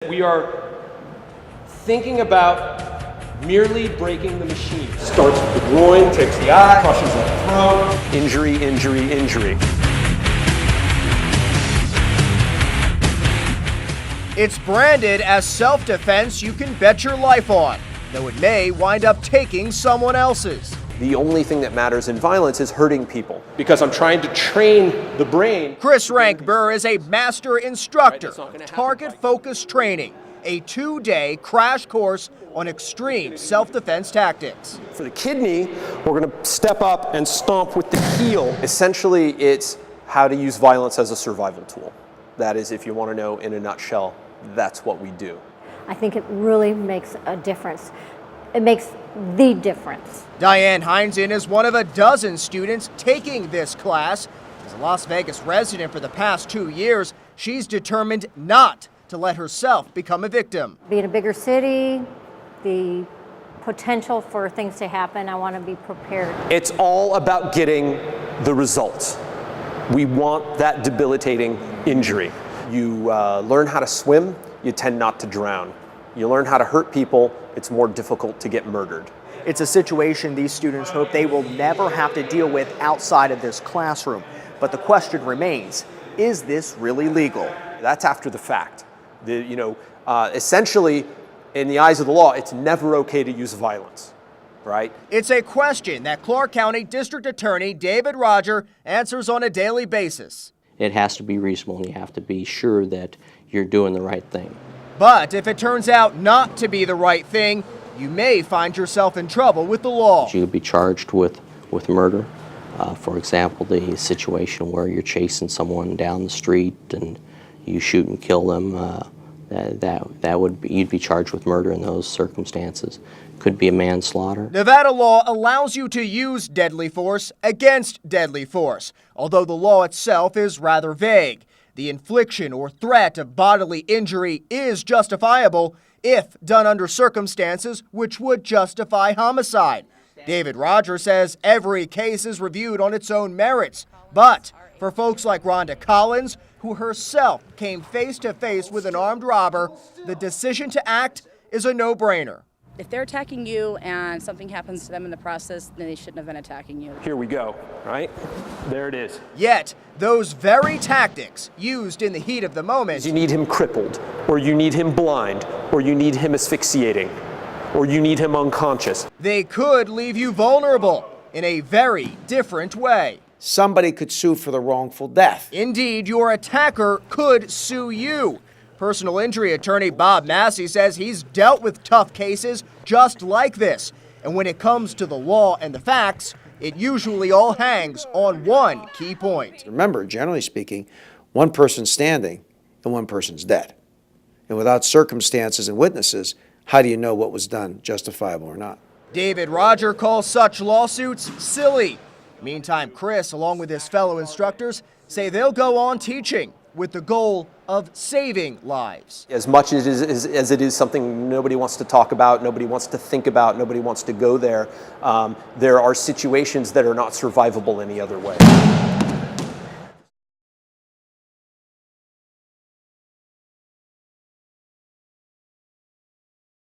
We are thinking about merely breaking the machine. Starts with the groin, takes the eye, crushes the throat. Injury, injury, injury. It's branded as self-defense you can bet your life on, though it may wind up taking someone else's. The only thing that matters in violence is hurting people. Because I'm trying to train the brain. Chris Rankburr is a master instructor, target-focused training, a 2-day crash course on extreme self-defense tactics. For the kidney, we're going to step up and stomp with the heel. Essentially, it's how to use violence as a survival tool. That is, if you want to know in a nutshell, that's what we do. I think it really makes a difference. It makes the difference. Diane Heinzen is one of a dozen students taking this class. As a Las Vegas resident for the past 2 years, she's determined not to let herself become a victim. Being a bigger city, the potential for things to happen, I want to be prepared. It's all about getting the results. We want that debilitating injury. You learn how to swim, you tend not to drown. You learn how to hurt people, it's more difficult to get murdered. It's a situation these students hope they will never have to deal with outside of this classroom. But the question remains, is this really legal? That's after the fact. Essentially, in the eyes of the law, it's never okay to use violence, right? It's a question that Clark County District Attorney David Rodger answers on a daily basis. It has to be reasonable, and you have to be sure that you're doing the right thing. But if it turns out not to be the right thing, you may find yourself in trouble with the law. You could be charged with murder. For example, the situation where you're chasing someone down the street and you shoot and kill them, you'd be charged with murder in those circumstances. Could be a manslaughter. Nevada law allows you to use deadly force against deadly force, although the law itself is rather vague. The infliction or threat of bodily injury is justifiable if done under circumstances which would justify homicide. David Rodger says every case is reviewed on its own merits, but for folks like Rhonda Collins, who herself came face to face with an armed robber, the decision to act is a no-brainer. If they're attacking you and something happens to them in the process, then they shouldn't have been attacking you. Here we go, right? There it is. Yet, those very tactics used in the heat of the moment. You need him crippled, or you need him blind, or you need him asphyxiating, or you need him unconscious. They could leave you vulnerable in a very different way. Somebody could sue for the wrongful death. Indeed, your attacker could sue you. Personal injury attorney Bob Massey says he's dealt with tough cases just like this. And when it comes to the law and the facts, it usually all hangs on one key point. Remember, generally speaking, one person's standing and one person's dead. And without circumstances and witnesses, how do you know what was done, justifiable or not? David Rodger calls such lawsuits silly. Meantime, Chris, along with his fellow instructors, say they'll go on teaching with the goal of saving lives. As much as it is something nobody wants to talk about, nobody wants to think about, nobody wants to go there, there are situations that are not survivable any other way.